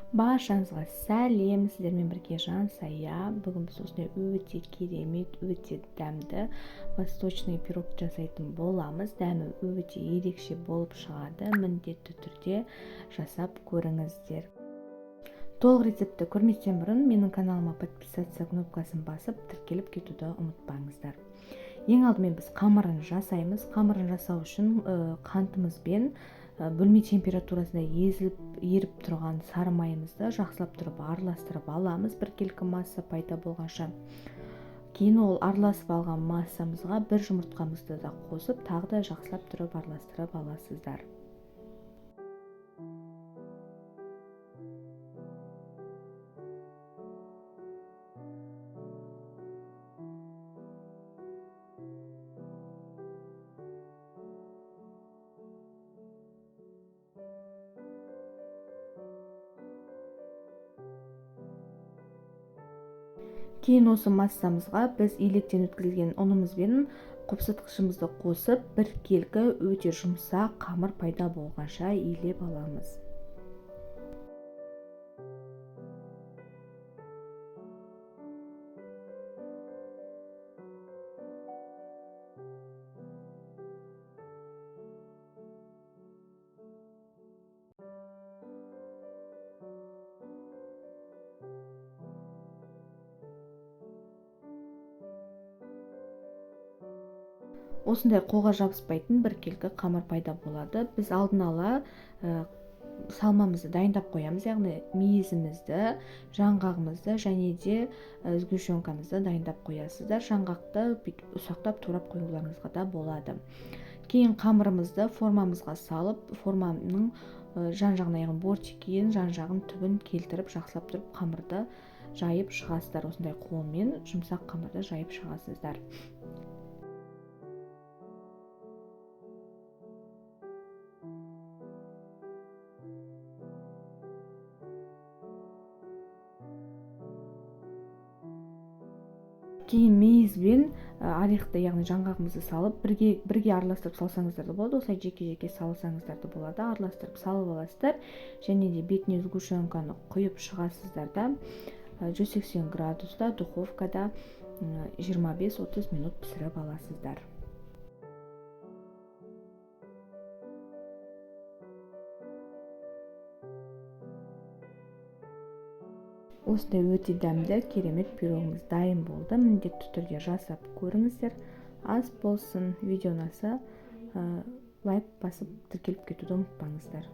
Баршаңызға сәлем, сіздермен бірге Жансая. Бүгін біз осындай өте керемет, өте дәмді восточный пирог жасайтын боламыз. Дәмі өте ерекше болып шығады. Міндетті түрде жасап көріңіздер. Толық рецепті көрместен бұрын менің каналыма подписаться кнопкасын басып, тіркеліп кетуді ұмытпаңыздар. Ең алдымен біз қамырын жасаймыз. Қамырын жасау үшін қантымызбен бөлме температурасында еріп тұрған сары майымызды жақсылап тұрып араластырып аламыз, біркелкі масса пайда болғанша. Кейін ол араласып алған массамызға бір жұмыртқамызды да қосып, тағы да жақсылап тұрып араластырып аласыздар. Кейін осы массамызға біз електен өткізілген ұнымызбен қопсытқышымызды қосып, біркелкі өте жұмсақ қамыр пайда болғанша илеп аламыз. Осындай қолға жабыспайтын біркелкі қамыр пайда болады. Біз алдын ала салмамызды дайындап қоямыз, яғни мейізімізді, жаңғағымызды және де сгущенкамызды дайындап қоясыздар. Жаңғақты ұсақтап турап қоюларыңызға да болады. Кейін қамырымызды формамызға салып, форманың жан-жағына, яғни бортикін, жан-жағын түбін келтіріп, жақсылап тұрып қамырды жайып шығасыздар. Осындай қолмен жұмсақ қамырды жайып шығасыздар. Кейін мейізбен орехты, яғни жаңғағымызды салып, бірге араластырып салсаңыздар да болады, осылай жеке-жеке салсаңыздар да болады, араластырып салып аласыздар. Және де бетіне сгущенканы құйып шығасыздар да 180 градуста духовкада 25-30 минут пісіріп аласыздар. Осындай өте дәмді, керемет пирогымыз дайын болды. Міндетті түрде жасап көріңіздер. Ас болсын, видео ұнаса лайк басып тіркеліп кетуді ұмытпаңыздар.